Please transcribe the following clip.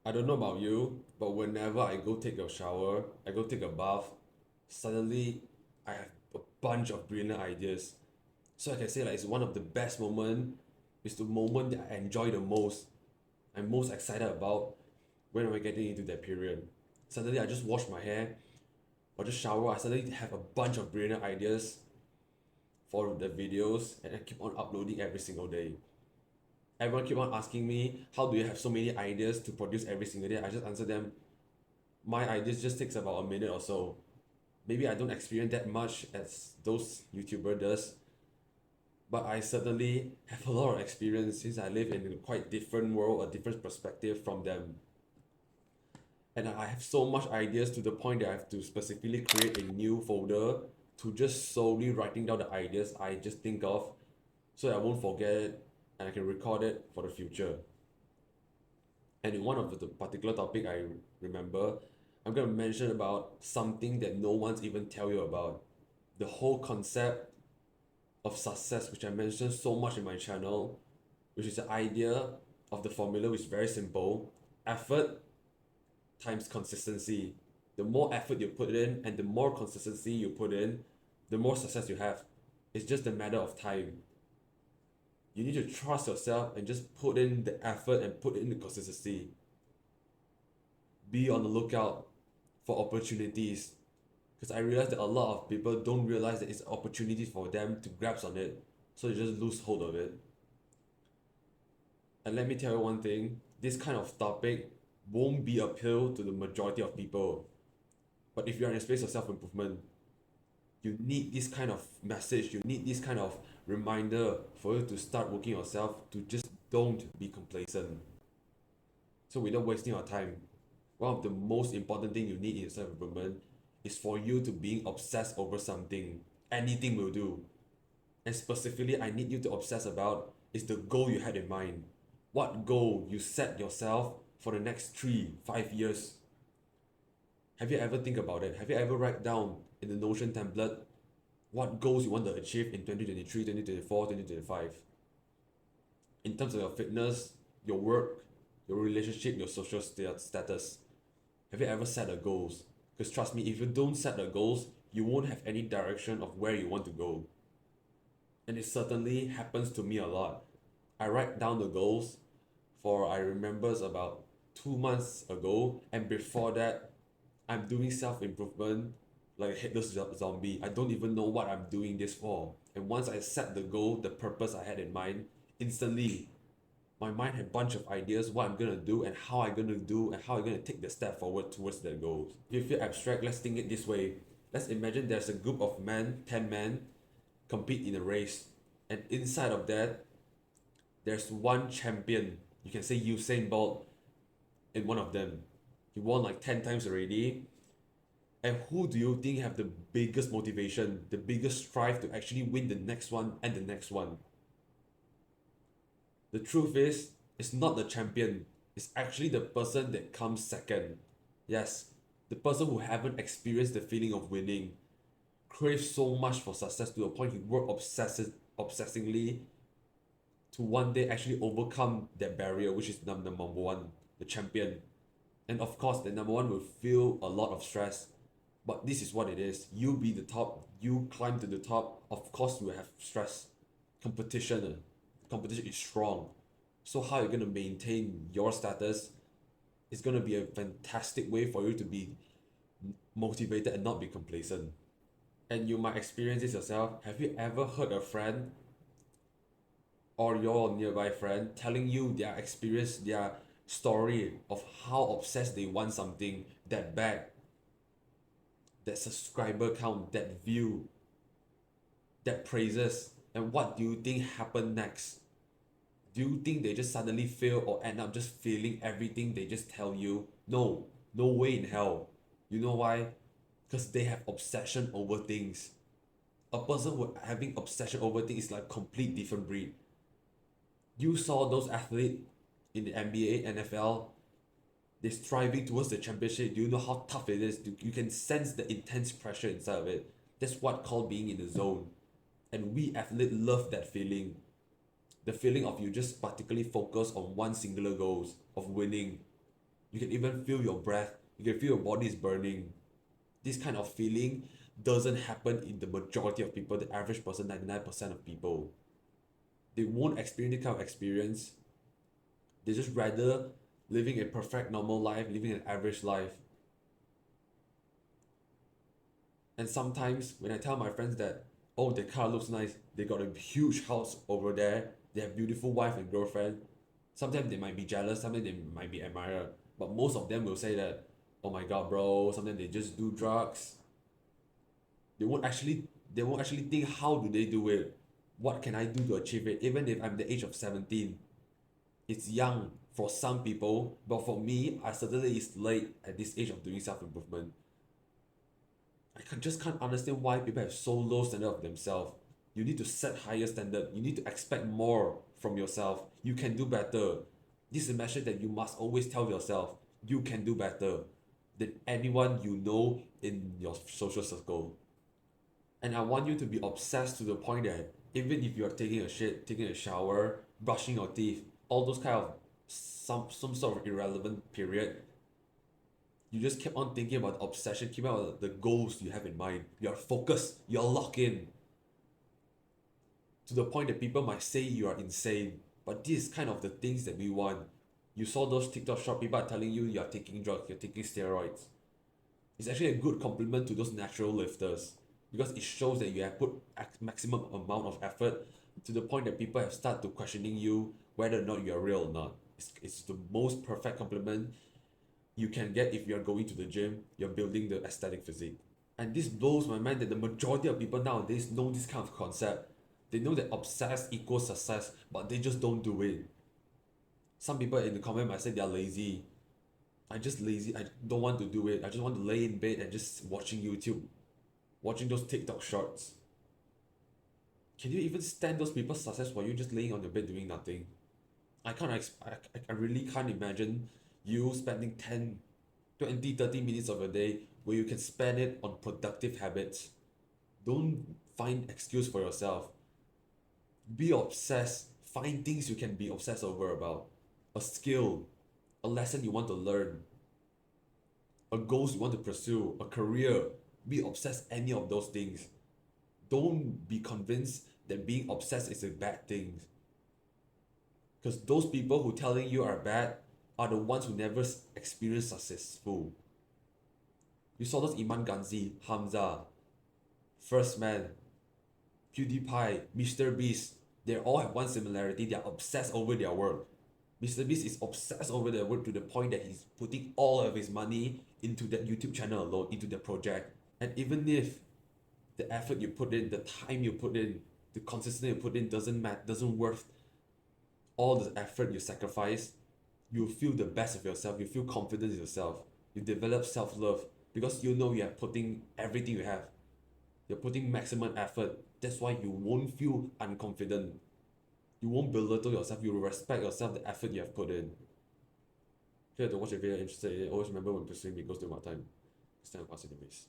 I don't know about you, but whenever I go take a shower, I go take a bath, suddenly I have a bunch of brilliant ideas. So I can say like it's one of the best moment. It's the moment that I enjoy the most. I'm most excited about when am I getting into that period. Suddenly I just wash my hair or just shower. I suddenly have a bunch of brilliant ideas for the videos and I keep on uploading every single day. Everyone keep on asking me, how do you have so many ideas to produce every single day? I just answer them, my ideas just takes about a minute or so. Maybe I don't experience that much as those YouTuber does, but I certainly have a lot of experience since I live in a quite different world, a different perspective from them. And I have so much ideas to the point that I have to specifically create a new folder to just solely writing down the ideas I just think of so that I won't forget it and I can record it for the future. And in one of the particular topic I remember, I'm going to mention about something that no one's even tell you about. The whole concept of success, which I mentioned so much in my channel, which is the idea of the formula, which is very simple. Effort times consistency. The more effort you put in and the more consistency you put in, the more success you have. It's just a matter of time. You need to trust yourself and just put in the effort and put in the consistency. Be on the lookout for opportunities, because I realize that a lot of people don't realize that it's opportunities for them to grasp on it, so they just lose hold of it. And let me tell you one thing, this kind of topic won't be appeal to the majority of people. But if you're in a space of self-improvement, you need this kind of message, you need this kind of reminder for you to start working yourself to just don't be complacent. So without wasting your time, one of the most important thing you need in self-improvement is for you to being obsessed over something. Anything will do. And specifically, I need you to obsess about is the goal you had in mind. What goal you set yourself for the next 3, 5 years? Have you ever think about it? Have you ever write down in the Notion template what goals you want to achieve in 2023, 2024, 2025? In terms of your fitness, your work, your relationship, your social status. Have you ever set a goals? Because trust me, if you don't set the goals, you won't have any direction of where you want to go. And it certainly happens to me a lot. I write down the goals for I remembers about 2 months ago, and before that, I'm doing self-improvement like a headless zombie. I don't even know what I'm doing this for. And once I set the goal, the purpose I had in mind, instantly my mind had a bunch of ideas what I'm gonna do and how I'm gonna do and how I'm gonna take the step forward towards that goal. If you feel abstract, let's think it this way. Let's imagine there's a group of men, 10 men, compete in a race. And inside of that, there's one champion. You can say Usain Bolt in one of them. He won like 10 times already. And who do you think have the biggest motivation, the biggest strive to actually win the next one and the next one? The truth is, it's not the champion. It's actually the person that comes second. Yes, the person who haven't experienced the feeling of winning, craves so much for success to the point he work obsessively to one day actually overcome that barrier, which is number one, the champion. And of course, the number one will feel a lot of stress. But this is what it is. You be the top, you climb to the top. Of course, you will have stress. Competition. Competition is strong. So how you're gonna maintain your status is gonna be a fantastic way for you to be motivated and not be complacent. And you might experience this yourself. Have you ever heard a friend or your nearby friend telling you their experience, their story of how obsessed they want something that bad, that subscriber count, that view, that praises, and what do you think happened next? Do you think they just suddenly fail or end up just feeling everything they just tell you? No, no way in hell. You know why? Because they have obsession over things. A person who having obsession over things is like complete different breed. You saw those athletes in the NBA, NFL, they're striving towards the championship. Do you know how tough it is? You can sense the intense pressure inside of it. That's what called being in the zone. And we athletes love that feeling. The feeling of you just particularly focus on one singular goal of winning. You can even feel your breath. You can feel your body is burning. This kind of feeling doesn't happen in the majority of people, the average person, 99% of people. They won't experience this kind of experience. They just rather living a perfect normal life, living an average life. And sometimes when I tell my friends that, oh, their car looks nice, they got a huge house over there, they have beautiful wife and girlfriend, sometimes they might be jealous, sometimes they might be admirer, but most of them will say that, oh my god, bro, sometimes they just do drugs. They won't actually they won't actually think how do they do it? What can I do to achieve it? Even if I'm the age of 17, it's young for some people, but for me, I certainly it's late at this age of doing self-improvement. Just can't understand why people have so low standard of themselves. You need to set higher standard. You need to expect more from yourself. You can do better. This is a message that you must always tell yourself. You can do better than anyone you know in your social circle. And I want you to be obsessed to the point that even if you're taking a shit, taking a shower, brushing your teeth, all those kind of some sort of irrelevant period, you just keep on thinking about the obsession, keep on about the goals you have in mind. You're focused, you're locked in to the point that people might say you are insane. But this is kind of the things that we want. You saw those TikTok short people are telling you you're taking drugs, you're taking steroids. It's actually a good compliment to those natural lifters because it shows that you have put maximum amount of effort to the point that people have started to questioning you whether or not you're real or not. It's the most perfect compliment you can get if you're going to the gym, you're building the aesthetic physique. And this blows my mind that the majority of people nowadays know this kind of concept. They know that obsess equals success, but they just don't do it. Some people in the comment might say they're lazy. I just lazy. I don't want to do it. I just want to lay in bed and just watching YouTube, watching those TikTok shorts. Can you even stand those people's success while you just laying on your bed doing nothing? I really can't imagine you spending 10, 20, 30 minutes of a day where you can spend it on productive habits. Don't find excuse for yourself. Be obsessed. Find things you can be obsessed over about. A skill, a lesson you want to learn, a goals you want to pursue, a career. Be obsessed any of those things. Don't be convinced that being obsessed is a bad thing. Because those people who telling you are bad are the ones who never experienced successful. You saw those Iman Ganzi, Hamza, First Man, PewDiePie, Mr. Beast. They all have one similarity. They are obsessed over their work. Mr. Beast is obsessed over their work to the point that he's putting all of his money into that YouTube channel alone, into the project. And even if the effort you put in, the time you put in, the consistency you put in doesn't worth all the effort you sacrifice, you feel the best of yourself, you feel confident in yourself, you develop self-love because you know you are putting everything you have. You're putting maximum effort. That's why you won't feel unconfident. You won't belittle yourself. You will respect yourself, the effort you have put in. If you have to watch a video interested in it, always remember when pursuing it goes to my time. It's time to pass it to the race.